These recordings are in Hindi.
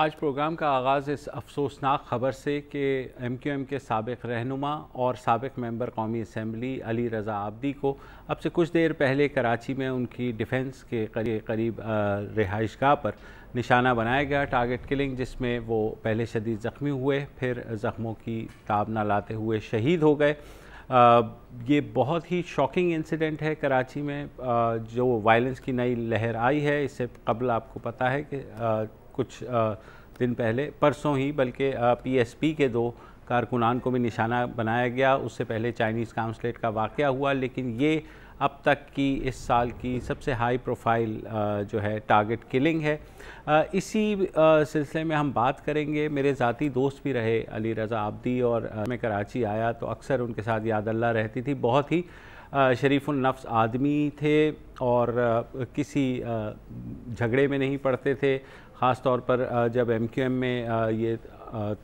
आज प्रोग्राम का आगाज़ इस अफसोसनाक ख़बर से कि MQM के साबिक़ रहनुमा और साबिक़ मेंबर कौमी असम्बली अली रज़ा आब्दी को अब से कुछ देर पहले कराची में उनकी डिफेंस के करीब रिहाइशगाह पर निशाना बनाया गया, टारगेट किलिंग, जिसमें वो पहले शदीद ज़ख्मी हुए, फिर ज़ख्मों की ताब न लाते हुए शहीद हो गए। ये बहुत ही शॉकिंग इंसिडेंट है कराची में। जो वायलेंस की नई लहर आई है, इससे कबल आपको पता है कि कुछ दिन पहले, परसों ही बल्कि PSP के 2 कारकुनान को भी निशाना बनाया गया। उससे पहले चाइनीज़ काउंसलेट का वाक़या हुआ, लेकिन ये अब तक की इस साल की सबसे हाई प्रोफाइल जो है टारगेट किलिंग है। इसी सिलसिले में हम बात करेंगे। मेरे ज़ाती दोस्त भी रहे अली रज़ा आब्दी, और मैं कराची आया तो अक्सर उनके साथ याद अल्लाह रहती थी। बहुत ही शरीफुल नफ्स आदमी थे और किसी झगड़े में नहीं पड़ते थे। ख़ास तौर पर जब MQM में ये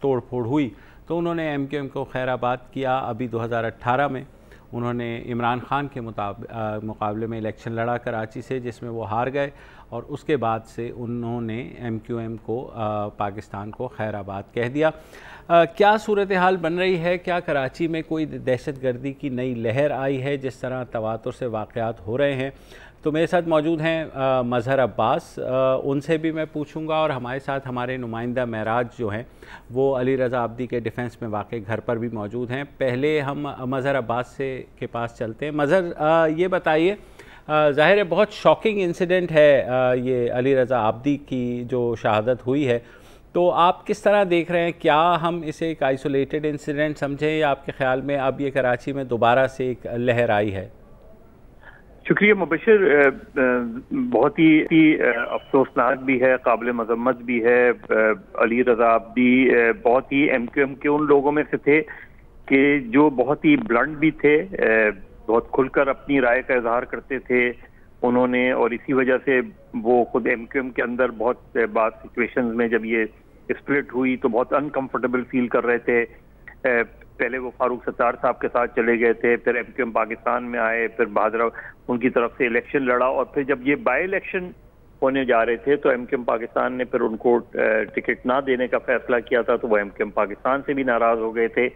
तोड़ फोड़ हुई तो उन्होंने MQM को खैराबाद किया। अभी 2018 में उन्होंने इमरान ख़ान के मुकाबले में इलेक्शन लड़ा कराची से, जिसमें वो हार गए, और उसके बाद से उन्होंने MQM को पाकिस्तान को खैराबाद कह दिया। क्या सूरत हाल बन रही है? क्या कराची में कोई दहशत गर्दी की नई लहर आई है जिस तरह तवातुर से वाक़यात हो रहे हैं? तो मेरे साथ मौजूद हैं मज़हर अब्बास, उनसे भी मैं पूछूंगा, और हमारे साथ हमारे नुमाइंदा महराज जो हैं वो अली रज़ा आब्दी के डिफेंस में वाक़ई घर पर भी मौजूद हैं। पहले हम मज़हर अब्बास के पास चलते हैं। मज़हर, ये बताइए, ज़ाहिर है बहुत शॉकिंग इंसिडेंट है ये अली रज़ा आब्दी की जो शहादत हुई है, तो आप किस तरह देख रहे हैं? क्या हम इसे एक आइसोलेटेड इंसिडेंट समझें, या आपके ख़्याल में अब ये कराची में दोबारा से एक लहर आई है? शुक्रिया मुबशिर। बहुत ही अफसोसनाक भी है, काबिल मजम्मत भी है। अली रज़ा आब्दी बहुत ही MQM के उन लोगों में से थे कि जो बहुत ही ब्लंट भी थे, बहुत खुलकर अपनी राय का इजहार करते थे उन्होंने, और इसी वजह से वो खुद MQM के अंदर बहुत बात सिचुएशंस में जब ये स्प्लिट हुई तो बहुत अनकंफर्टेबल फील कर रहे थे। पहले वो फारूक सत्तार साहब के साथ चले गए थे, फिर MQM पाकिस्तान में आए, फिर बहादुर उनकी तरफ से इलेक्शन लड़ा, और फिर जब ये बाई इलेक्शन होने जा रहे थे तो MQM पाकिस्तान ने फिर उनको टिकट ना देने का फैसला किया था, तो वो MQM पाकिस्तान से भी नाराज हो गए थे।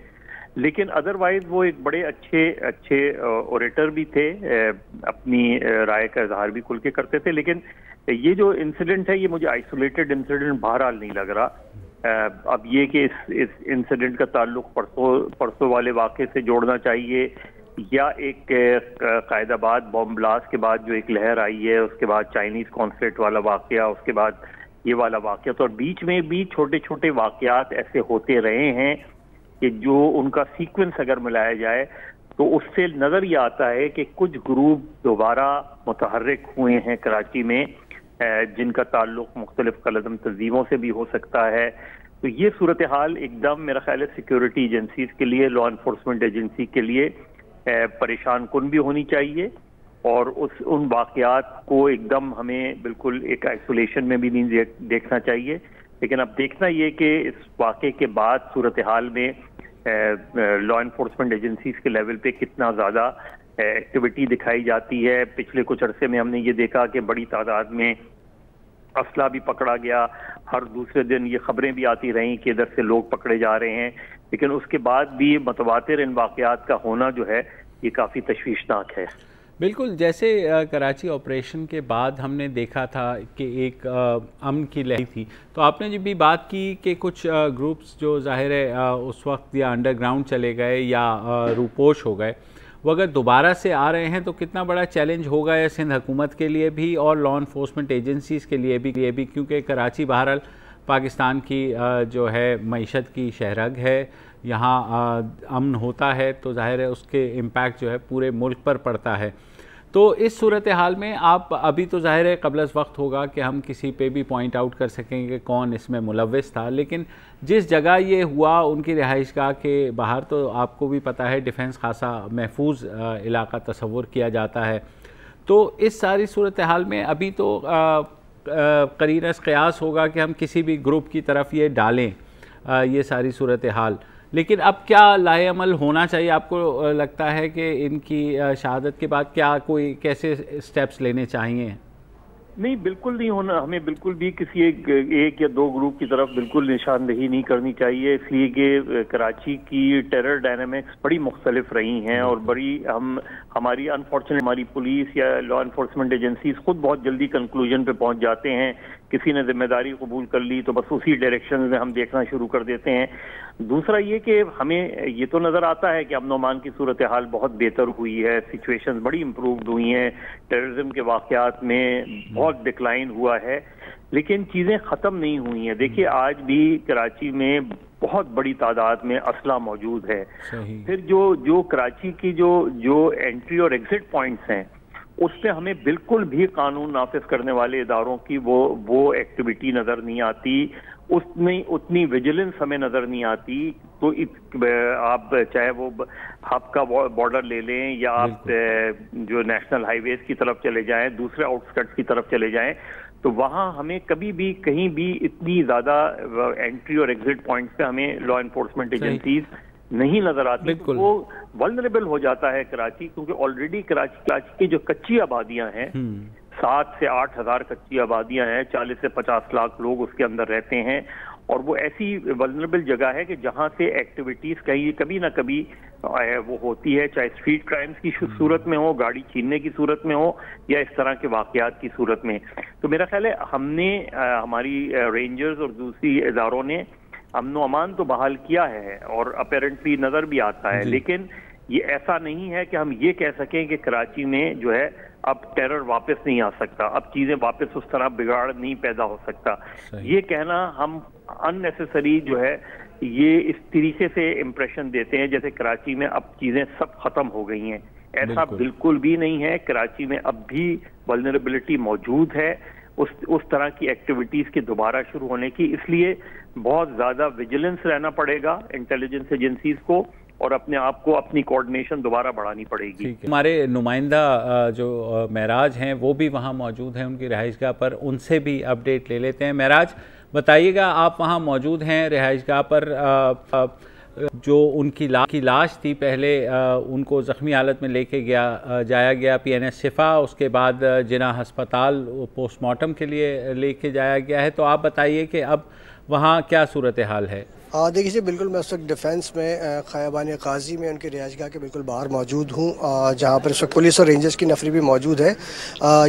लेकिन अदरवाइज वो एक बड़े अच्छे ओरेटर भी थे, अपनी राय का इजहार भी खुल के करते थे। लेकिन ये जो इंसिडेंट है ये मुझे आइसोलेटेड इंसिडेंट बहरहाल नहीं लग रहा। अब ये कि इस इंसिडेंट का ताल्लुक परसों वाले वाक़े से जोड़ना चाहिए, या एक कायदाबाद बॉम्ब ब्लास्ट के बाद जो एक लहर आई है, उसके बाद चाइनीज़ कॉन्सुलेट वाला वाक़या, उसके बाद ये वाला वाक़या, तो और बीच में भी छोटे छोटे वाक़यात ऐसे होते रहे हैं कि जो उनका सीक्वेंस अगर मिलाया जाए तो उससे नज़र ये आता है कि कुछ ग्रुप दोबारा मुतहर्रिक हुए हैं कराची में, जिनका ताल्लुक मुख्तलिफ कलदम तंजीमों से भी हो सकता है। तो ये सूरत हाल एकदम मेरा ख्याल है सिक्योरिटी एजेंसीज के लिए, लॉ इन्फोर्समेंट एजेंसी के लिए परेशान कुन भी होनी चाहिए, और उन वाक़यात को एकदम हमें बिल्कुल एक आइसोलेशन में भी नहीं देखना चाहिए। लेकिन अब देखना ये कि इस वाक़े के बाद सूरत हाल में लॉ इन्फोर्समेंट एजेंसीज के लेवल पे कितना ज़्यादा एक्टिविटी दिखाई जाती है। पिछले कुछ अरसे में हमने ये देखा कि बड़ी तादाद में असला भी पकड़ा गया, हर दूसरे दिन ये खबरें भी आती रहीं कि इधर से लोग पकड़े जा रहे हैं, लेकिन उसके बाद भी मुतवातिर इन वाक़यात का होना जो है ये काफ़ी तशवीशनाक है। बिल्कुल, जैसे कराची ऑपरेशन के बाद हमने देखा था कि एक अमन की लहर थी, तो आपने जब भी बात की कि कुछ ग्रुप्स जो ज़ाहिर है उस वक्त या अंडरग्राउंड चले गए या रूपोश हो गए, वो अगर दोबारा से आ रहे हैं तो कितना बड़ा चैलेंज होगा या सिंध हुकूमत के लिए भी और लॉ इन्फोर्समेंट एजेंसीज़ के लिए भी, क्योंकि कराची बहरहाल पाकिस्तान की जो है मईशत की शहरग है, यहाँ अमन होता है तो ज़ाहिर है उसके इम्पैक्ट जो है पूरे मुल्क पर पड़ता है। तो इस सूरत हाल में आप अभी तो ज़ाहिर है क़ब्ल वक्त होगा कि हम किसी पे भी पॉइंट आउट कर सकेंगे कि कौन इसमें मुलव्विस था, लेकिन जिस जगह ये हुआ उनकी रिहाइशगाह के बाहर तो आपको भी पता है डिफेंस खासा महफूज इलाका तस्वुर किया जाता है। तो इस सारी सूरत हाल में अभी तो करीनस क़यास होगा कि हम किसी भी ग्रुप की तरफ ये डालें ये सारी सूरत हाल, लेकिन अब क्या लाएअमल होना चाहिए? आपको लगता है कि इनकी शहादत के बाद क्या कोई कैसे स्टेप्स लेने चाहिए? नहीं, बिल्कुल नहीं होना, हमें बिल्कुल भी किसी एक या दो ग्रुप की तरफ बिल्कुल निशानदेही नहीं करनी चाहिए, इसलिए कि कराची की टेरर डायनामिक्स बड़ी मुख्तलिफ रही हैं और बड़ी हमारी अनफॉर्चुनेट हमारी पुलिस या लॉ इन्फोर्समेंट एजेंसीज खुद बहुत जल्दी कंक्लूजन पे पहुंच जाते हैं। किसी ने जिम्मेदारी कबूल कर ली तो बस उसी डायरेक्शन में हम देखना शुरू कर देते हैं। दूसरा ये कि हमें ये तो नजर आता है कि अमन अमान की सूरत हाल बहुत बेहतर हुई है, सिचुएशन बड़ी इम्प्रूव्ड हुई हैं, टेररिज्म के वाकयात में बहुत डिक्लाइन हुआ है, लेकिन चीजें खत्म नहीं हुई हैं। देखिए, आज भी कराची में बहुत बड़ी तादाद में असला मौजूद है। फिर जो कराची की जो एंट्री और एग्जिट पॉइंट्स हैं, उस पे हमें बिल्कुल भी कानून नाफिज करने वाले इदारों की वो एक्टिविटी नजर नहीं आती, उसमें उतनी विजिलेंस हमें नजर नहीं आती। तो आप चाहे वो हब का बॉर्डर ले लें या आप जो नेशनल हाईवेज की तरफ चले जाएं, दूसरे आउटस्कर्ट्स की तरफ चले जाएं, तो वहां हमें कभी भी कहीं भी इतनी ज्यादा एंट्री और एग्जिट पॉइंट्स पे हमें लॉ एनफोर्समेंट एजेंसीज नहीं नजर आती। तो वो वल्नरेबल हो जाता है कराची, क्योंकि ऑलरेडी कराची की जो कच्ची आबादियां हैं, 7 से 8 हजार कच्ची आबादियां हैं, 40 से 50 लाख लोग उसके अंदर रहते हैं, और वो ऐसी वल्नरेबल जगह है कि जहां से एक्टिविटीज कभी ना कभी वो होती है, चाहे स्ट्रीट क्राइम्स की सूरत में हो, गाड़ी छीनने की सूरत में हो, या इस तरह के वाकयात की सूरत में। तो मेरा ख्याल है हमने हमारी रेंजर्स और दूसरी इदारों ने अमन अमान तो बहाल किया है और अपेरेंटली नजर भी आता है, लेकिन ये ऐसा नहीं है कि हम ये कह सकें कि कराची में जो है अब टेरर वापस नहीं आ सकता, अब चीजें वापस उस तरह बिगाड़ नहीं पैदा हो सकता। ये कहना हम अननेसेसरी जो है ये इस तरीके से इम्प्रेशन देते हैं जैसे कराची में अब चीजें सब खत्म हो गई हैं। ऐसा बिल्कुल भी नहीं है। कराची में अब भी वल्नरेबिलिटी मौजूद है उस तरह की एक्टिविटीज के दोबारा शुरू होने की, इसलिए बहुत ज्यादा विजिलेंस रहना पड़ेगा इंटेलिजेंस एजेंसीज को, और अपने आप को अपनी कोऑर्डिनेशन दोबारा बढ़ानी पड़ेगी। हमारे नुमाइंदा जो महराज हैं वो भी वहाँ मौजूद हैं उनकी रिहाइशगाह पर, उनसे भी अपडेट ले लेते हैं। महराज, बताइएगा, आप वहाँ मौजूद हैं रिहाइशगाह पर, जो उनकी लाश थी पहले उनको ज़ख्मी हालत में लेके जाया गया PNS शिफा, उसके बाद जिना हस्पताल पोस्टमार्टम के लिए लेके जाया गया है, तो आप बताइए कि अब वहाँ क्या सूरत हाल है? देखिए जी, बिल्कुल मैं उस वक्त डिफेंस में खयाबान काजी में उनके रिहाइशगाह के बिल्कुल बाहर मौजूद हूँ, जहाँ पर इस वक्त पुलिस और रेंजर्स की नफरी भी मौजूद है।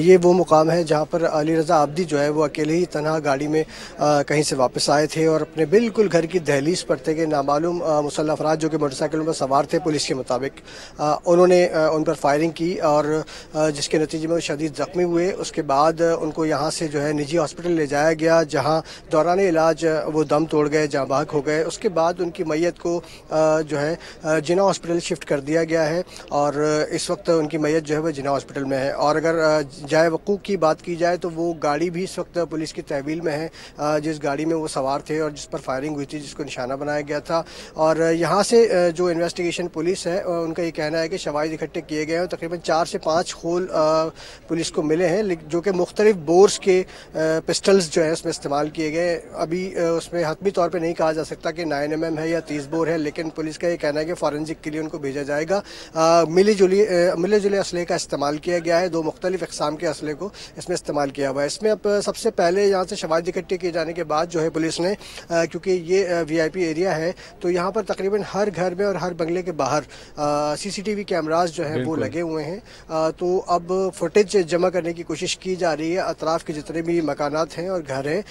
ये वो मुकाम है जहाँ पर अली रज़ा आब्दी जो है वो अकेले ही तनहा गाड़ी में कहीं से वापस आए थे और अपने बिल्कुल घर की दहलीज पर थे कि नामालूम मुसल्लह अफराद जो कि मोटरसाइकिलों पर सवार थे, पुलिस के मुताबिक उन्होंने उन पर फायरिंग की और जिसके नतीजे में वो शदीद ज़ख्मी हुए। उसके बाद उनको यहाँ से जो है निजी हॉस्पिटल ले जाया गया, जहाँ दौरान इलाज वो दम तोड़ गए, जाँ बहक हो गए। उसके बाद उनकी मैयत को जो है जिना हॉस्पिटल शिफ्ट कर दिया गया है और इस वक्त उनकी मैयत जो है वो जिना हॉस्पिटल में है। और अगर जाए वक़ूक़ की बात की जाए तो वो गाड़ी भी इस वक्त पुलिस की तहवील में है, जिस गाड़ी में वो सवार थे और जिस पर फायरिंग हुई थी, जिसको निशाना बनाया गया था। और यहाँ से जो इन्वेस्टिगेशन पुलिस है उनका ये कहना है कि शवाहिद इकट्ठे किए गए हैं। तकरीबन 4 से 5 खोल पुलिस को मिले हैं, जो कि मुख्तलिफ बोर्स के पिस्टल्स जो है उसमें इस्तेमाल किए गए। अभी उसमें हतमी तौर पर नहीं कहा जा सकता कि 9mm है या 30 बोर है, लेकिन पुलिस का ये कहना है कि फॉरेंसिक के लिए उनको भेजा जाएगा। मिले जुले असले का इस्तेमाल किया गया है, 2 मुख्तलिफ इकसाम के असले को इसमें इस्तेमाल किया हुआ है। इसमें अब सबसे पहले यहाँ से शवाहिद इकट्ठे किए जाने के बाद जो है पुलिस ने, क्योंकि ये VIP एरिया है, तो यहाँ पर तकरीबन हर घर में और हर बंगले के बाहर CCTV कैमराज जो है वो लगे हुए हैं। तो अब फुटेज जमा करने की कोशिश की जा रही है अतराफ के जितने भी मकानात हैं और घर हैं,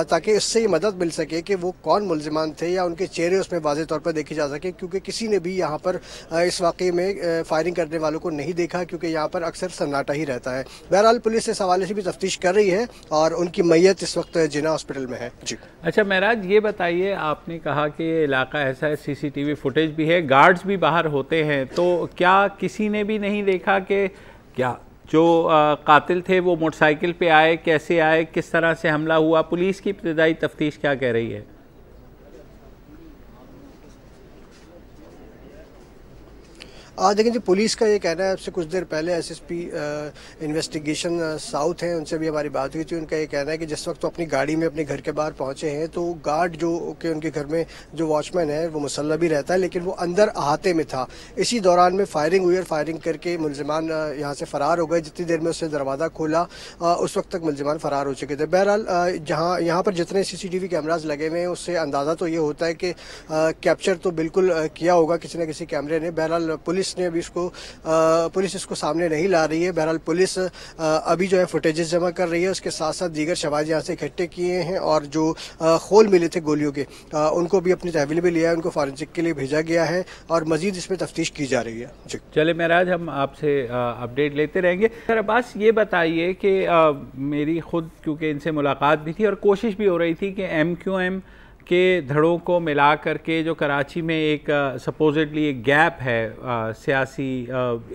ताकि इससे मदद मिल सके कि वो कौन मुल्जिमान थे या उनके चेहरे उसमें वाज़ेह तौर पर देखे जा सके, क्योंकि किसी ने भी यहाँ पर इस वाक़े में फायरिंग करने वालों को नहीं देखा, क्योंकि यहाँ पर अक्सर सन्नाटा ही रहता है। बहरहाल पुलिस इस हवाले से भी तफ्तीश कर रही है और उनकी मैयत इस वक्त जिना हॉस्पिटल में है। जी अच्छा महराज, ये बताइए, आपने कहा कि ये इलाका ऐसा है, CCTV फुटेज भी है, गार्ड्स भी बाहर होते हैं, तो क्या किसी ने भी नहीं देखा कि क्या जो कातिल थे वो मोटरसाइकिल पे आए, कैसे आए, किस तरह से हमला हुआ? पुलिस की इब्तदाई तफ्तीश क्या कह रही है? देखिए जी, पुलिस का ये कहना है, आपसे कुछ देर पहले एसएसपी इन्वेस्टिगेशन साउथ हैं, उनसे भी हमारी बात हुई थी। उनका ये कहना है कि जिस वक्त वो अपनी गाड़ी में अपने घर के बाहर पहुंचे हैं तो गार्ड जो कि उनके घर में जो वॉचमैन है वो मुसल्ला भी रहता है, लेकिन वो अंदर अहाते में था। इसी दौरान में फायरिंग हुई और फायरिंग करके मुलजिमान यहाँ से फरार हो गए। जितनी देर में उसने दरवाज़ा खोला उस वक्त तक मुलजिमान फरार हो चुके थे। बहरहाल जहाँ यहाँ पर जितने CCTV कैमराज लगे हुए हैं उससे अंदाज़ा तो ये होता है कि कैप्चर तो बिल्कुल किया होगा किसी न किसी कैमरे ने। बहरहाल पुलिस ने अभी पुलिस इसको सामने नहीं ला रही है। बहरहाल पुलिस अभी जो है फुटेजेस जमा कर रही है, उसके साथ साथ दीगर शवाहिद यहाँ से इकट्ठे किए हैं और जो खोल मिले थे गोलियों के उनको भी अपनी तहवील में लिया है, उनको फॉरेंसिक के लिए भेजा गया है और मजीद इसमें तफ्तीश की जा रही है। जी चले महराज, हम आपसे अपडेट लेते रहेंगे। सर अब्बास, ये बताइए कि मेरी खुद क्योंकि इनसे मुलाकात भी थी और कोशिश भी हो रही थी कि MQM के धड़ों को मिला करके जो कराची में एक सपोजिटली एक गैप है सियासी,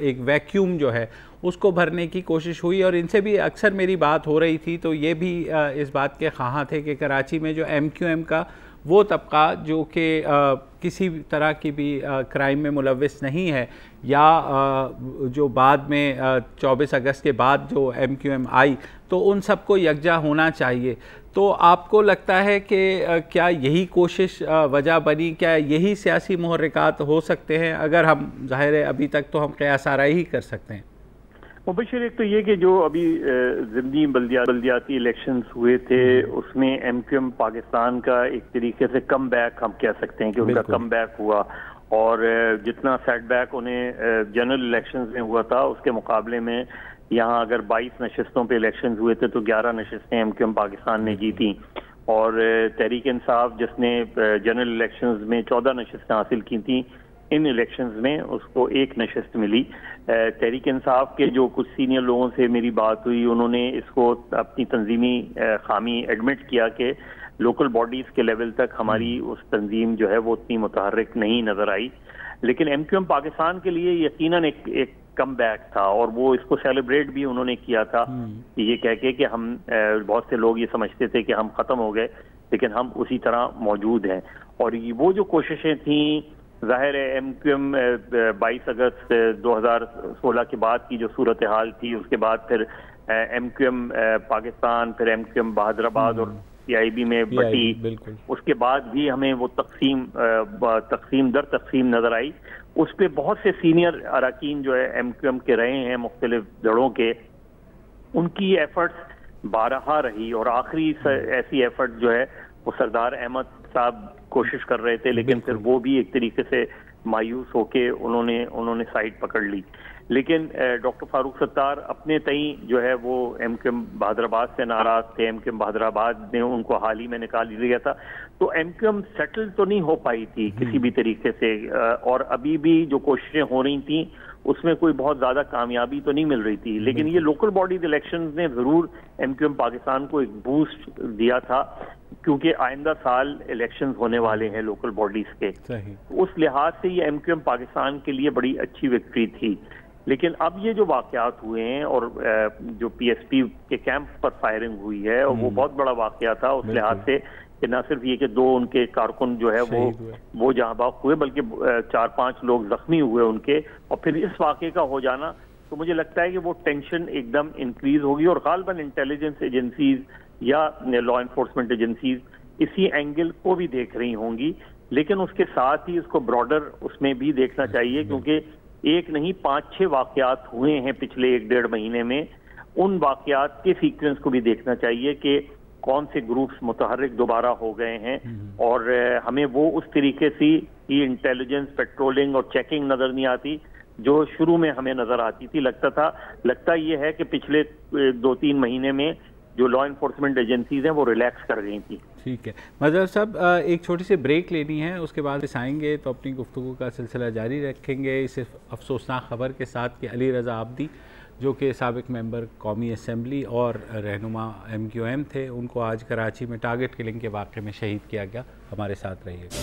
एक वैक्यूम जो है उसको भरने की कोशिश हुई और इनसे भी अक्सर मेरी बात हो रही थी। तो ये भी इस बात के ख़्वाह थे कि कराची में जो MQM का वो तबका जो कि किसी तरह की भी क्राइम में मुलव्विस नहीं है या जो बाद में 24 अगस्त के बाद जो MQM आई, तो उन सबको यकजा होना चाहिए। तो आपको लगता है कि क्या यही कोशिश वजह बनी, क्या यही सियासी मुहर्रिकात हो सकते हैं? अगर हम ज़ाहिर है अभी तक तो हम क़यास आराई ही कर सकते हैं। मुबशिर, एक तो ये कि जो अभी ज़िमनी बल्दियाती इलेक्शंस हुए थे उसमें MQM पाकिस्तान का एक तरीके से कम बैक हम कह सकते हैं कि उनका कम बैक हुआ और जितना सेटबैक उन्हें जनरल इलेक्शंस में हुआ था उसके मुकाबले में यहाँ अगर 22 नशिस्तों पे इलेक्शंस हुए थे तो 11 नशिस्तें MQM पाकिस्तान ने जीती और तहरीक इंसाफ जिसने जनरल इलेक्शंस में 14 नशिस्तें हासिल की थी, इन इलेक्शंस में उसको 1 नशिस्त मिली। तहरीक इंसाफ के जो कुछ सीनियर लोगों से मेरी बात हुई, उन्होंने इसको अपनी तंजीमी खामी एडमिट किया कि लोकल बॉडीज के लेवल तक हमारी उस तंजीम जो है वो उतनी मुतहर्रिक नहीं नजर आई। लेकिन MQM पाकिस्तान के लिए यकीनन एक कम बैक था और वो इसको सेलिब्रेट भी उन्होंने किया था ये कह के कि हम बहुत से लोग ये समझते थे कि हम खत्म हो गए लेकिन हम उसी तरह मौजूद हैं। और वो जो कोशिशें थी, जाहिर है MQM 22 अगस्त 2016 के बाद की जो सूरत हाल थी, उसके बाद फिर MQM पाकिस्तान, फिर MQM बहादुराबाद और PIB में बटी, उसके बाद भी हमें वो तकसीम दर तकसीम नजर आई। उस पर बहुत से सीनियर अरकान जो है MQM के रहे हैं मुख्तलिफ दड़ों के, उनकी एफर्ट्स बारहा रही और आखिरी ऐसी एफर्ट जो है वो सरदार अहमद साहब कोशिश कर रहे थे लेकिन फिर वो भी एक तरीके से मायूस होके उन्होंने साइड पकड़ ली। लेकिन डॉक्टर फारूक सत्तार अपने तई जो है वो MQM बहादुराबाद से नाराज थे। MQM बहादुराबाद ने उनको हाल ही में निकाल लिया था, तो MQM सेटल तो नहीं हो पाई थी किसी भी तरीके से और अभी भी जो कोशिशें हो रही थी उसमें कोई बहुत ज्यादा कामयाबी तो नहीं मिल रही थी। लेकिन ये लोकल बॉडीज इलेक्शंस ने जरूर MQM पाकिस्तान को एक बूस्ट दिया था क्योंकि आइंदा साल इलेक्शंस होने वाले हैं लोकल बॉडीज के। उस लिहाज से ये MQM पाकिस्तान के लिए बड़ी अच्छी विक्ट्री थी। लेकिन अब ये जो वाकयात हुए हैं और जो PSP के कैंप पर फायरिंग हुई है और वो बहुत बड़ा वाकया था उस लिहाज से कि न सिर्फ ये कि 2 उनके कारकुन जो है वो जहां बाग हुए बल्कि 4-5 लोग जख्मी हुए उनके, और फिर इस वाकये का हो जाना, तो मुझे लगता है कि वो टेंशन एकदम इंक्रीज होगी और गालिबन इंटेलिजेंस एजेंसीज या लॉ एनफोर्समेंट एजेंसीज इसी एंगल को भी देख रही होंगी। लेकिन उसके साथ ही इसको ब्रॉडर उसमें भी देखना चाहिए क्योंकि एक नहीं 5-6 वाकयात हुए हैं पिछले 1-1.5 महीने में, उन वाकयात के सीक्वेंस को भी देखना चाहिए कि कौन से ग्रुप्स मुतहर्रिक दोबारा हो गए हैं और हमें वो उस तरीके से ही इंटेलिजेंस पेट्रोलिंग और चेकिंग नजर नहीं आती जो शुरू में हमें नजर आती थी। लगता ये है कि पिछले 2-3 महीने में जो लॉ एनफोर्समेंट एजेंसीज हैं वो रिलैक्स कर गई थी। ठीक है मजहर साहब, एक छोटी सी ब्रेक लेनी है, उसके बाद इस आएंगे तो अपनी गुफ्तगू का सिलसिला जारी रखेंगे इस अफसोसनाक खबर के साथ कि अली रज़ा आब्दी जो कि साबिक मेंबर कौमी असम्बली और रहनुमा MQM थे, उनको आज कराची में टारगेट किलिंग के वाक़े में शहीद किया गया। हमारे साथ रहिएगा।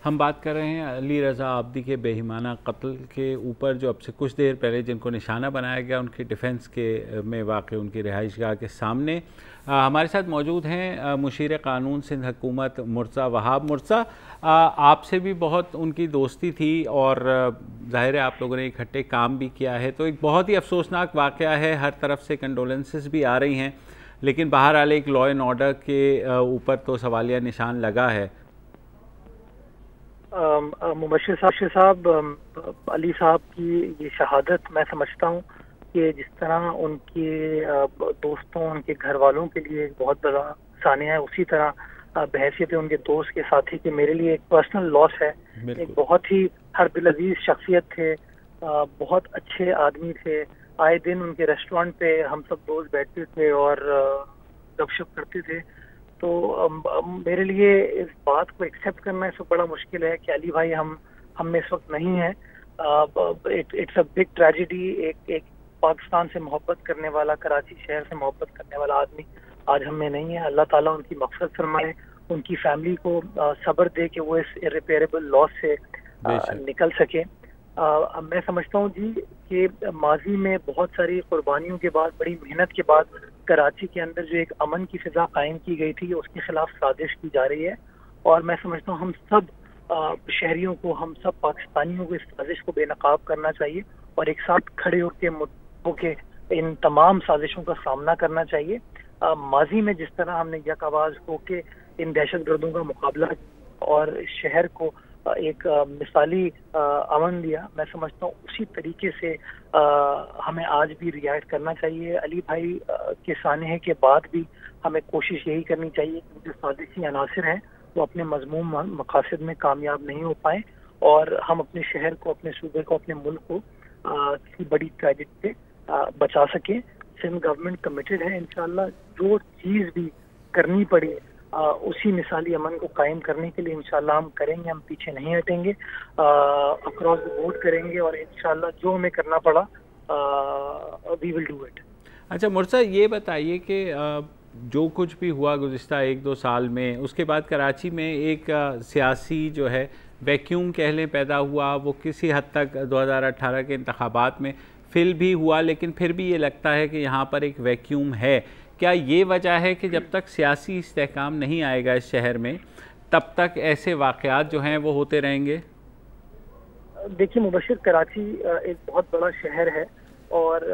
हम बात कर रहे हैं अली रज़ा आब्दी के बेईमाना कत्ल के ऊपर, जो अब से कुछ देर पहले जिनको निशाना बनाया गया उनकी डिफेंस के में वाक़ उनकी रिहाइशगाह के सामने। हमारे साथ मौजूद हैं मुशीर क़ानून सिंध हुकूमत मुर्तज़ा वहाब। मुर्तज़ा, आपसे भी बहुत उनकी दोस्ती थी और ज़ाहिर है आप लोगों ने इकट्ठे काम भी किया है, तो एक बहुत ही अफसोसनाक वाक़या है, हर तरफ से कंडोलेंसेस भी आ रही हैं, लेकिन बहरहाल एक लॉ एंड ऑर्डर के ऊपर तो सवालिया निशान लगा है। मुबश्शिर साहब, अली साहब की ये शहादत मैं समझता हूँ कि जिस तरह उनके दोस्तों, उनके घर वालों के लिए एक बहुत बड़ा सानिया है, उसी तरह बहैसियत उनके दोस्त के साथी के मेरे लिए एक पर्सनल लॉस है। एक बहुत ही हरदिल अजीज शख्सियत थे, बहुत अच्छे आदमी थे। आए दिन उनके रेस्टोरेंट पे हम सब दोस्त बैठते थे और गपशप करते थे। तो मेरे लिए इस बात को एक्सेप्ट करना इस बड़ा मुश्किल है कि अली भाई हम में इस वक्त नहीं है। It's a big tragedy. एक पाकिस्तान से मोहब्बत करने वाला, कराची शहर से मोहब्बत करने वाला आदमी आज हम में नहीं है। अल्लाह ताला उनकी मग़फ़िरत फरमाए, उनकी फैमिली को सब्र दे कि वो इस इर्रिपेयरेबल लॉस से निकल सके। मैं समझता हूँ जी कि माजी में बहुत सारी कुर्बानियों के बाद, बड़ी मेहनत के बाद कराची के अंदर जो एक अमन की फिजा कायम की गई थी, उसके खिलाफ साजिश की जा रही है। और मैं समझता हूँ हम सब शहरियों को, हम सब पाकिस्तानियों को इस साजिश को बेनकाब करना चाहिए और एक साथ खड़े होकर इन तमाम साजिशों का सामना करना चाहिए। माजी में जिस तरह हमने यक आवाज होके इन दहशत गर्दों का मुकाबला और शहर को एक मिसाली अमन दिया, मैं समझता हूँ उसी तरीके से हमें आज भी रिएक्ट करना चाहिए। अली भाई के सानहे के बाद भी हमें कोशिश यही करनी चाहिए कि जो साजिशी अनासिर हैं वो अपने मजमूम मकासद में कामयाब नहीं हो पाए और हम अपने शहर को, अपने सूबे को, अपने मुल्क को किसी बड़ी ट्रेजेडी से बचा सकें। सिंध गवर्नमेंट कमिटेड है, इंशाल्लाह जो चीज़ भी करनी पड़ी उसी मिसाली अमन को कायम करने के लिए इंशाल्लाह हम करेंगे, हम पीछे नहीं हटेंगे, अक्रॉस द बोर्ड करेंगे और इंशाल्लाह जो हमें करना पड़ा वी विल डू इट। अच्छा मुर्तज़ा, ये बताइए कि जो कुछ भी हुआ गुज़िश्ता 1-2 साल में, उसके बाद कराची में एक सियासी जो है वैक्यूम कह लें पैदा हुआ। वो किसी हद तक 2018 के इंतखाबात में फिल भी हुआ, लेकिन फिर भी ये लगता है कि यहाँ पर एक वैक्यूम है। क्या ये वजह है कि जब तक सियासी इस्तेहकाम नहीं आएगा इस शहर में, तब तक ऐसे वाक़यात जो हैं वो होते रहेंगे? देखिए मुबश्शिर, कराची एक बहुत बड़ा शहर है और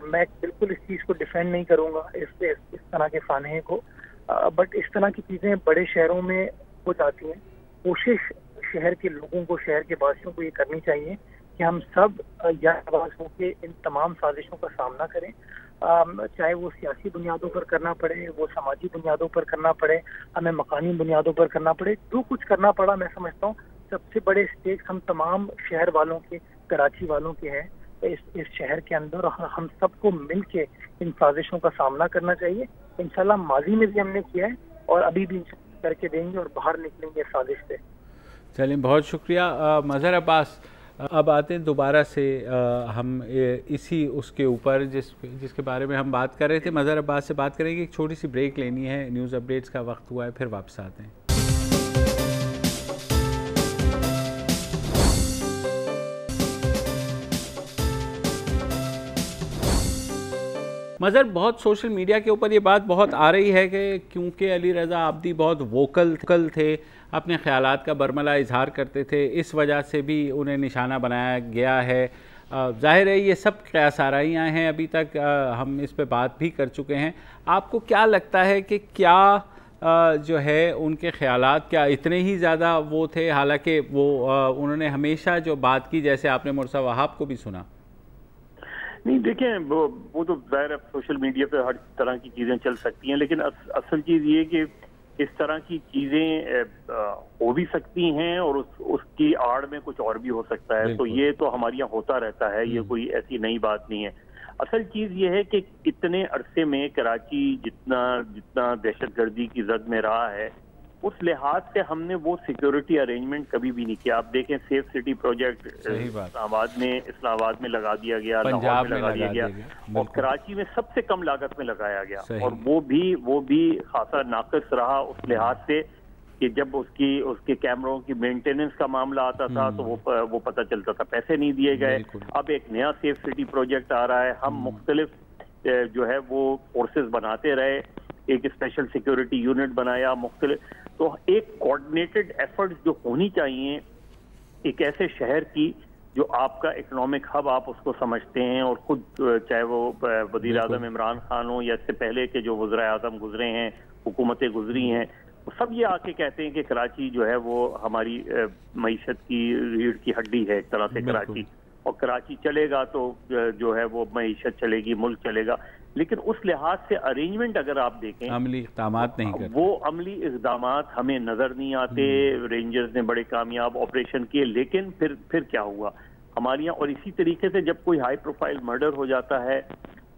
मैं बिल्कुल इस चीज़ को डिफेंड नहीं करूँगा, इस तरह के फानहे को, बट इस तरह की चीज़ें बड़े शहरों में हो जाती हैं। कोशिश शहर के लोगों को, शहर के वासियों को ये करनी चाहिए कि हम सब यक आवाज़ होकर इन तमाम साजिशों का सामना करें, चाहे वो सियासी बुनियादों पर करना पड़े, वो समाजी बुनियादों पर करना पड़े, हमें मकानी बुनियादों पर करना पड़े, जो कुछ करना पड़ा। मैं समझता हूँ सबसे बड़े स्टेक हम तमाम शहर वालों के, कराची वालों के हैं इस शहर के अंदर। हम सबको मिल के इन साजिशों का सामना करना चाहिए। इंशाल्लाह माजी में भी हमने किया है और अभी भी करके देंगे और बाहर निकलेंगे साजिश से। चलिए, बहुत शुक्रिया मज़हर अब्बास। अब आते हैं दोबारा से हम इसी उसके ऊपर जिसके बारे में हम बात कर रहे थे। मज़हर अब्बास से बात करेंगे, एक छोटी सी ब्रेक लेनी है, न्यूज़ अपडेट्स का वक्त हुआ है, फिर वापस आते हैं। मज़हर, बहुत सोशल मीडिया के ऊपर ये बात बहुत आ रही है कि क्योंकि अली रज़ा आब्दी बहुत वोकल थे, अपने ख़यालात का बरमला इजहार करते थे, इस वजह से भी उन्हें निशाना बनाया गया है। ज़ाहिर है ये सब क़यासाराइयाँ हैं, अभी तक हम इस पे बात भी कर चुके हैं। आपको क्या लगता है कि क्या जो है उनके ख़यालात क्या इतने ही ज़्यादा वो थे, हालांकि वो उन्होंने हमेशा जो बात की, जैसे आपने मुर्तज़ा वहाब को भी सुना? नहीं, देखें वो तो ज़ाहिर है सोशल मीडिया पे हर तरह की चीज़ें चल सकती हैं, लेकिन असल चीज़ ये कि इस तरह की चीज़ें हो भी सकती हैं और उसकी आड़ में कुछ और भी हो सकता है। तो ये तो हमारे यहाँ होता रहता है, ये कोई ऐसी नई बात नहीं है। असल चीज़ ये है कि इतने अरसे में कराची जितना दहशतगर्दी की जद में रहा है, उस लिहाज से हमने वो सिक्योरिटी अरेंजमेंट कभी भी नहीं किया। आप देखें, सेफ सिटी प्रोजेक्ट इस्लामाबाद में लगा दिया गया, लाहौर में लगा दिया गया और कराची में सबसे कम लागत में लगाया गया और वो भी खासा नाक़िस रहा उस लिहाज से कि जब उसके कैमरों की मेंटेनेंस का मामला आता था तो वो पता चलता था पैसे नहीं दिए गए। अब एक नया सेफ सिटी प्रोजेक्ट आ रहा है, हम मुख्तलिफ जो है वो फोर्सेस बनाते रहे, एक स्पेशल सिक्योरिटी यूनिट बनाया मुख्तलिफ, तो एक कोऑर्डिनेटेड एफर्ट जो होनी चाहिए एक ऐसे शहर की जो आपका इकोनॉमिक हब आप उसको समझते हैं, और खुद चाहे वो वज़ीर आज़म इमरान खान हो या इससे पहले के जो वज़ीर आज़म गुजरे हैं, हुकूमतें गुजरी हैं, तो सब ये आके कहते हैं कि कराची जो है वो हमारी मईशत की रीढ़ की हड्डी है एक तरह से कराची, और कराची चलेगा तो जो है वो मईशत चलेगी, मुल्क चलेगा। लेकिन उस लिहाज से अरेंजमेंट अगर आप देखें, अमली इक़दामात नहीं करते, वो अमली इक़दामात हमें नजर नहीं आते। रेंजर्स ने बड़े कामयाब ऑपरेशन किए, लेकिन फिर क्या हुआ हमारे यहाँ। और इसी तरीके से जब कोई हाई प्रोफाइल मर्डर हो जाता है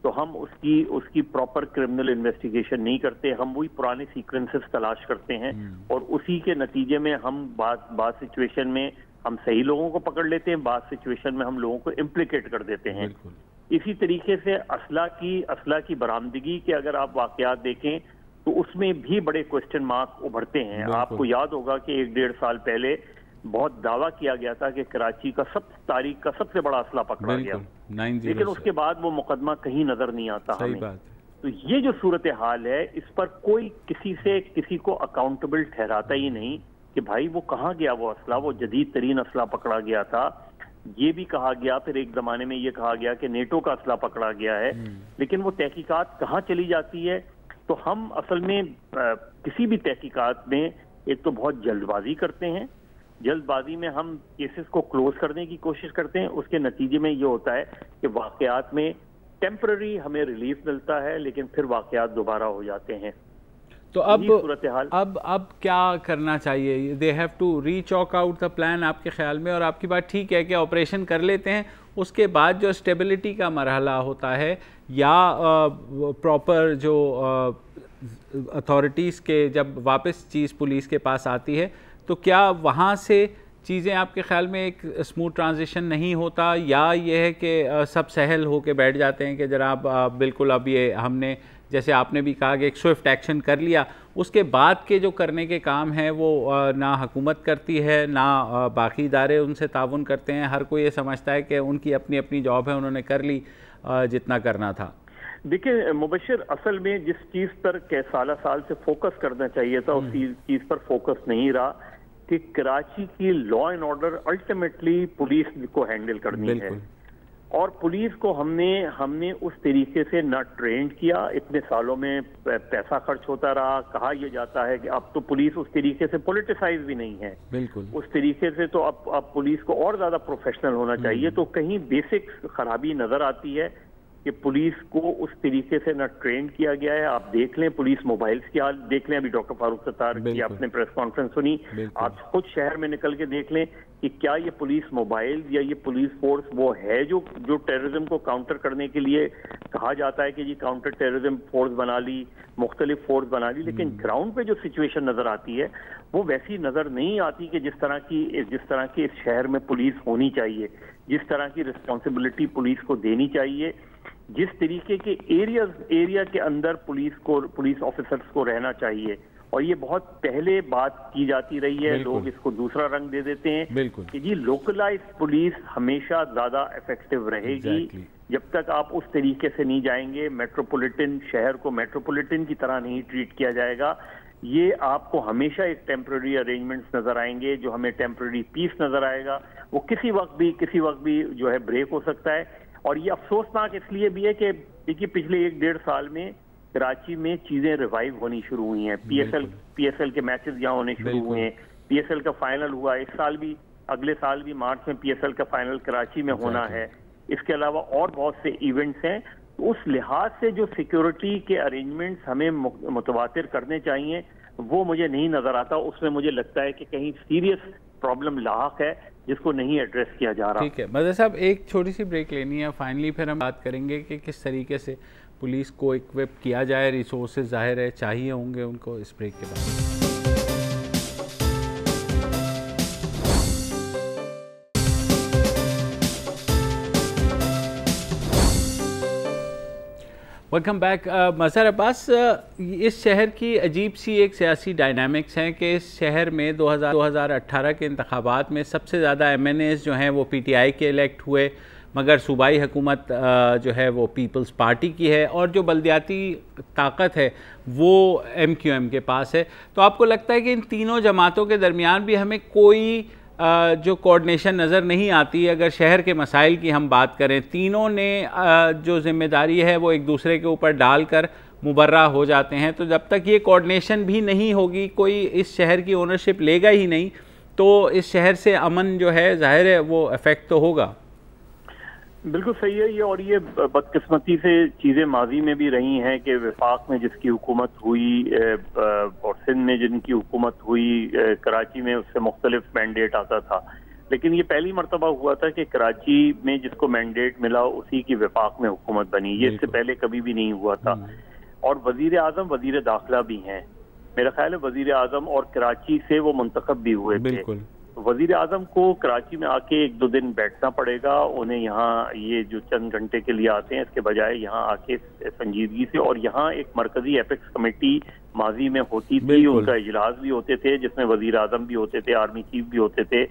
तो हम उसकी प्रॉपर क्रिमिनल इन्वेस्टिगेशन नहीं करते, हम वही पुराने सीक्वेंसेस तलाश करते हैं, और उसी के नतीजे में हम बात सिचुएशन में हम सही लोगों को पकड़ लेते हैं, बात सिचुएशन में हम लोगों को इम्प्लिकेट कर देते हैं। इसी तरीके से असला की बरामदगी के अगर आप वाकयात देखें तो उसमें भी बड़े क्वेश्चन मार्क उभरते हैं। आपको याद होगा कि 1-1.5 साल पहले बहुत दावा किया गया था कि कराची का तारीख का सबसे बड़ा असला पकड़ा गया, लेकिन उसके बाद वो मुकदमा कहीं नजर नहीं आता हमें। तो ये जो सूरत हाल है, इस पर कोई किसी को अकाउंटेबल ठहराता ही नहीं कि भाई वो कहाँ गया वो असला, वो जदीद तरीन असला पकड़ा गया था। ये भी कहा गया, फिर एक जमाने में ये कहा गया कि नेटो का असला पकड़ा गया है, लेकिन वो तहकीकात कहाँ चली जाती है। तो हम असल में किसी भी तहकीकात में एक तो बहुत जल्दबाजी करते हैं, जल्दबाजी में हम केसेस को क्लोज करने की कोशिश करते हैं, उसके नतीजे में ये होता है कि वाकयात में टेम्पररी हमें रिलीफ मिलता है, लेकिन फिर वाकयात दोबारा हो जाते हैं। तो अब क्या करना चाहिए? They have to rechalk out the plan आपके ख्याल में? और आपकी बात ठीक है कि ऑपरेशन कर लेते हैं, उसके बाद जो स्टेबिलिटी का मरहला होता है या प्रॉपर जो अथॉरिटीज़ के जब वापस चीज़ पुलिस के पास आती है, तो क्या वहाँ से चीज़ें आपके ख्याल में एक स्मूथ ट्रांजिशन नहीं होता, या ये है कि सब सहल होके बैठ जाते हैं कि जनाब बिल्कुल अब ये हमने, जैसे आपने भी कहा कि एक स्विफ्ट एक्शन कर लिया, उसके बाद के जो करने के काम हैं वो ना हुकूमत करती है ना बाकी इदारे उनसे ताउन करते हैं, हर कोई ये समझता है कि उनकी अपनी अपनी जॉब है, उन्होंने कर ली जितना करना था। देखिए मुबशिर, असल में जिस चीज़ पर साल से फोकस करना चाहिए था उस चीज़ पर फोकस नहीं रहा कि कराची की law and order ultimately police को हैंडल करनी है, और पुलिस को हमने उस तरीके से ना ट्रेन किया। इतने सालों में पैसा खर्च होता रहा, कहा यह जाता है कि अब तो पुलिस उस तरीके से पॉलिटिसाइज भी नहीं है, बिल्कुल उस तरीके से। तो अब पुलिस को और ज्यादा प्रोफेशनल होना चाहिए। तो कहीं बेसिक खराबी नजर आती है कि पुलिस को उस तरीके से ना ट्रेन किया गया है। आप देख लें पुलिस मोबाइल्स की हाल देख लें, अभी डॉक्टर फारूक सत्तार की आपने प्रेस कॉन्फ्रेंस सुनी, आप खुद शहर में निकल के देख लें कि क्या ये पुलिस मोबाइल या ये पुलिस फोर्स वो है जो टेररिज्म को काउंटर करने के लिए कहा जाता है कि जी काउंटर टेररिज्म फोर्स बना ली, मुख्तलिफ फोर्स बना ली, लेकिन ग्राउंड पे जो सिचुएशन नजर आती है वो वैसी नजर नहीं आती कि जिस तरह की इस शहर में पुलिस होनी चाहिए, जिस तरह की रिस्पॉन्सिबिलिटी पुलिस को देनी चाहिए, जिस तरीके के एरिया के अंदर पुलिस ऑफिसर्स को रहना चाहिए। और ये बहुत पहले बात की जाती रही है, लोग इसको दूसरा रंग दे देते हैं कि जी लोकलाइज पुलिस हमेशा ज्यादा इफेक्टिव रहेगी जब तक आप उस तरीके से नहीं जाएंगे। मेट्रोपॉलिटन शहर को मेट्रोपॉलिटन की तरह नहीं ट्रीट किया जाएगा। ये आपको हमेशा एक टेम्पररी अरेंजमेंट्स नजर आएंगे, जो हमें टेम्पररी पीस नजर आएगा, वो किसी वक्त भी जो है ब्रेक हो सकता है। और ये अफसोसनाक इसलिए भी है कि देखिए पिछले 1-1.5 साल में कराची में चीजें रिवाइव होनी शुरू हुई हैं। पीएसएल के मैचेस यहाँ होने शुरू हुए हैं, पीएसएल का फाइनल हुआ, इस साल भी अगले साल भी मार्च में पीएसएल का फाइनल कराची में होना है। इसके अलावा और बहुत से इवेंट्स हैं। तो उस लिहाज से जो सिक्योरिटी के अरेंजमेंट्स हमें मुतवातिर करने चाहिए वो मुझे नहीं नजर आता। उसमें मुझे लगता है कि कहीं सीरियस प्रॉब्लम लाहक है जिसको नहीं एड्रेस किया जा रहा। ठीक है मदर साहब, एक छोटी सी ब्रेक लेनी है, फाइनली फिर हम बात करेंगे कि किस तरीके से पुलिस को इक्विप किया जाए, रिसोर्सेज जाहिर है चाहिए होंगे उनको इस ब्रेक के बाद। Welcome back. मज़हर अब्बास, इस शहर की अजीब सी एक सियासी डायनामिक्स हैं कि इस शहर में 2018 के इंतखाबात में सबसे ज़्यादा MNAs जो हैं वो PTI के इलेक्ट हुए, मगर सूबाई हुकूमत जो है वो पीपल्स पार्टी की है और जो बल्दियाती ताकत है वो MQM के पास है। तो आपको लगता है कि इन तीनों जमातों के दरमियान भी हमें कोई जो कोऑर्डिनेशन नज़र नहीं आती? अगर शहर के मसाइल की हम बात करें, तीनों ने जो जिम्मेदारी है वो एक दूसरे के ऊपर डालकर मुबर्रा हो जाते हैं। तो जब तक ये कोऑर्डिनेशन भी नहीं होगी, कोई इस शहर की ओनरशिप लेगा ही नहीं, तो इस शहर से अमन जो है ज़ाहिर है वो इफ़ेक्ट तो होगा। बिल्कुल सही है ये, और ये बदकिस्मती से चीज़ें माजी में भी रही हैं कि वफाक में जिसकी हुकूमत हुई और सिंध में जिनकी हुकूमत हुई, कराची में उससे मुख्तलिफ मैंडेट आता था, लेकिन ये पहली मरतबा हुआ था कि कराची में जिसको मैंडेट मिला उसी की वफाक में हुकूमत बनी। ये इससे पहले कभी भी नहीं हुआ था। और वजीर आजम वजीर दाखिला भी हैं, मेरा ख्याल है वजीर आजम, और कराची से वो मुंतखब भी हुए थे। वजीर आजम को कराची में आके 1-2 दिन बैठना पड़ेगा, उन्हें यहाँ ये जो चंद घंटे के लिए आते हैं इसके बजाय यहाँ आके संजीदगी से, और यहाँ एक मरकजी एपेक्स कमेटी माजी में होती थी, उनका इजलास भी होते थे जिसमें वजीर आजम भी होते थे, आर्मी चीफ भी होते थे,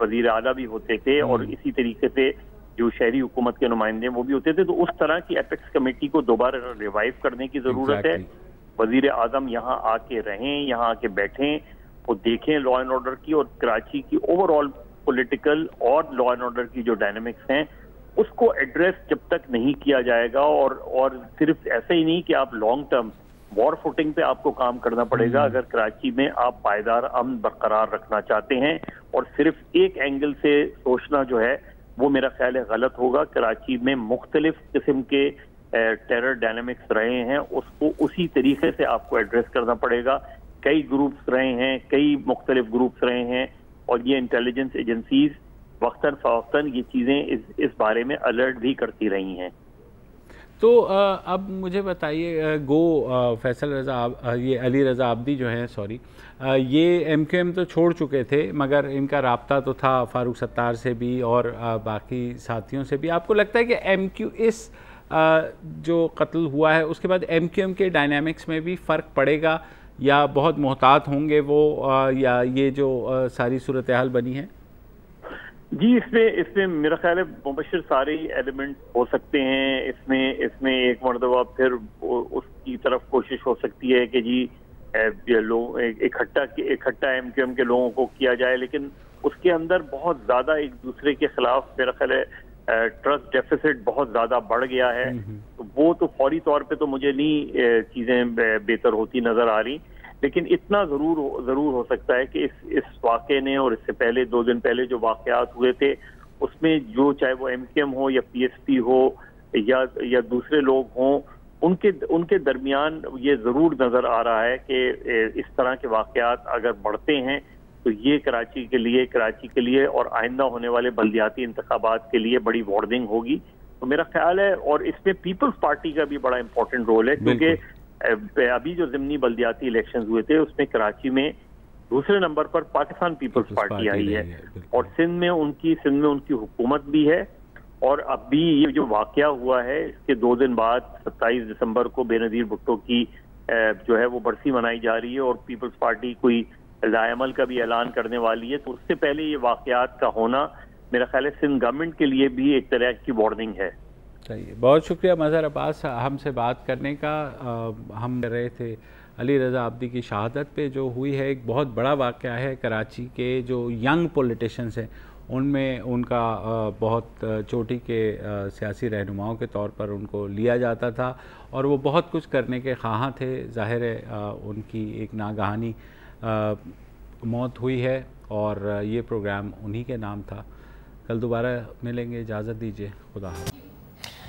वजीर आला भी होते थे, और इसी तरीके से जो शहरी हुकूमत के नुमाइंदे वो भी होते थे। तो उस तरह की एपेक्स कमेटी को दोबारा रिवाइव करने की जरूरत है। वजीर आजम यहाँ आके रहें, यहाँ आके बैठें, वो देखें लॉ एंड ऑर्डर की और कराची की ओवरऑल पॉलिटिकल और लॉ एंड ऑर्डर की जो डायनामिक्स हैं उसको एड्रेस जब तक नहीं किया जाएगा, और सिर्फ ऐसे ही नहीं कि आप लॉन्ग टर्म वॉर फुटिंग पे आपको काम करना पड़ेगा अगर कराची में आप पायदार अमन बरकरार रखना चाहते हैं। और सिर्फ एक एंगल से सोचना जो है वो मेरा ख्याल है गलत होगा। कराची में मुख्तलिफ किस्म के टेरर डायनामिक्स रहे हैं, उसको उसी तरीके से आपको एड्रेस करना पड़ेगा। कई ग्रुप्स रहे हैं, कई मुख्तलिफ ग्रुप्स रहे हैं, और ये इंटेलिजेंस एजेंसीज वक्तन फवक्तन ये चीज़ें इस बारे में अलर्ट भी करती रही हैं। तो अब मुझे बताइए, फैसल रज़ा, ये अली रज़ा आब्दी जो हैं, सॉरी, ये MQM तो छोड़ चुके थे, मगर इनका राब्ता तो था फारूक सत्तार से भी और बाकी साथियों से भी। आपको लगता है कि इस जो कत्ल हुआ है उसके बाद MQM के डायनामिक्स में भी फ़र्क पड़ेगा, या बहुत मोहतात होंगे वो, या ये जो सारी सूरत हाल बनी है? जी, इसमें मेरा ख्याल है मुबशिर सारे ही हो सकते हैं। इसमें एक मरतबा फिर उसकी तरफ कोशिश हो सकती है कि जी लोग इकट्ठा MQM के लोगों को किया जाए, लेकिन उसके अंदर बहुत ज्यादा एक दूसरे के खिलाफ मेरा ख्याल है ट्रस्ट डेफिसिट बहुत ज्यादा बढ़ गया है। तो वो तो फौरी तौर पे तो मुझे नहीं चीजें बेहतर होती नजर आ रही, लेकिन इतना जरूर हो सकता है कि इस वाक़े ने और इससे पहले 2 दिन पहले जो वाक़यात हुए थे उसमें जो चाहे वो MQM हो या PSP हो या दूसरे लोग हों, उनके दरमियान ये जरूर नजर आ रहा है कि इस तरह के वाक़यात अगर बढ़ते हैं तो ये कराची के लिए और आइंदा होने वाले बल्दियाती इंतखाबात के लिए बड़ी वार्निंग होगी। तो मेरा ख्याल है, और इसमें पीपल्स पार्टी का भी बड़ा इंपॉर्टेंट रोल है, क्योंकि अभी जो ज़िमनी बल्दियाती इलेक्शंस हुए थे उसमें कराची में दूसरे नंबर पर पाकिस्तान पीपल्स पार्टी आई है, और सिंध में उनकी हुकूमत भी है। और अभी ये जो वाकया हुआ है इसके 2 दिन बाद 27 दिसंबर को बेनज़ीर भुट्टो की जो है वो बरसी मनाई जा रही है, और पीपल्स पार्टी कोई लाएमल का भी ऐलान करने वाली है। तो उससे पहले ये वाकयात का होना मेरा ख्याल है सिंध गवर्नमेंट के लिए भी एक तरह की वार्निंग है। सही, बहुत शुक्रिया मज़हर अब्बास हमसे बात करने का। हम कर रहे थे अली रज़ा आब्दी की शहादत पे जो हुई है, एक बहुत बड़ा वाक़या है। कराची के जो यंग पॉलिटिशियंस हैं उनमें उनका बहुत चोटी के सियासी रहनुमाओं के तौर पर उनको लिया जाता था, और वो बहुत कुछ करने के ख्वाहां थे। ज़ाहिर है उनकी एक नागहानी मौत हुई है, और ये प्रोग्राम उन्हीं के नाम था। कल दोबारा मिलेंगे, इजाज़त दीजिए, खुदा हाफ़िज़।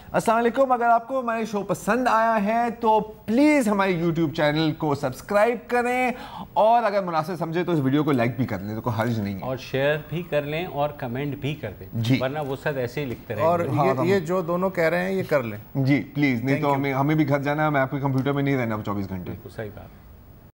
अस्सलाम वालेकुम। अगर आपको हमारे शो पसंद आया है तो प्लीज़ हमारे YouTube चैनल को सब्सक्राइब करें, और अगर मुनासिब समझे तो इस वीडियो को लाइक भी कर लें, तो कोई हर्ज नहीं है, और शेयर भी कर लें और कमेंट भी कर दें जी, वरना वो सब ऐसे ही लिखते रहेंगे। और ये जो दोनों कह रहे हैं ये कर लें जी प्लीज़, नहीं तो हमें भी घर जाना है, मैं आपके कंप्यूटर में नहीं रहना 24 घंटे। सही बात।